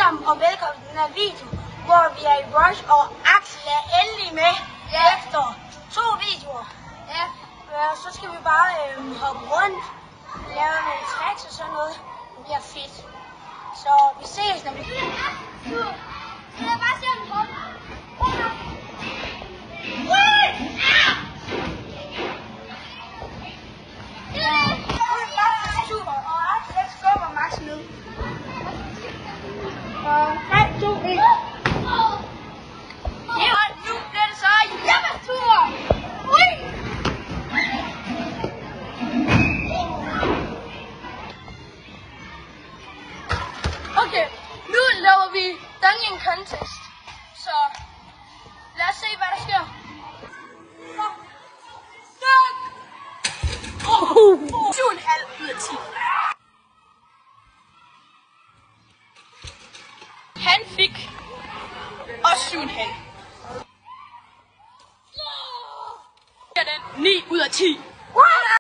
sammen og velkommen til den her video, hvor vi er i Rush, og Axel er endelig med efter 2 videoer. Ja. Så skal vi bare hoppe rundt, lave nogle tricks og sådan noget. Det bliver fedt. Så vi ses, når vi... Lad bare se om hoppe. Super, og Axel skubber Max ned. 3, 2, 1. Ja, nu bliver det så hjemmetur! Okay, nu laver vi Dungeon Contest. Så lad os se, hvad der sker. 7,5 ud af 10. Han fik også 7,5. Ja, den 9 ud af 10.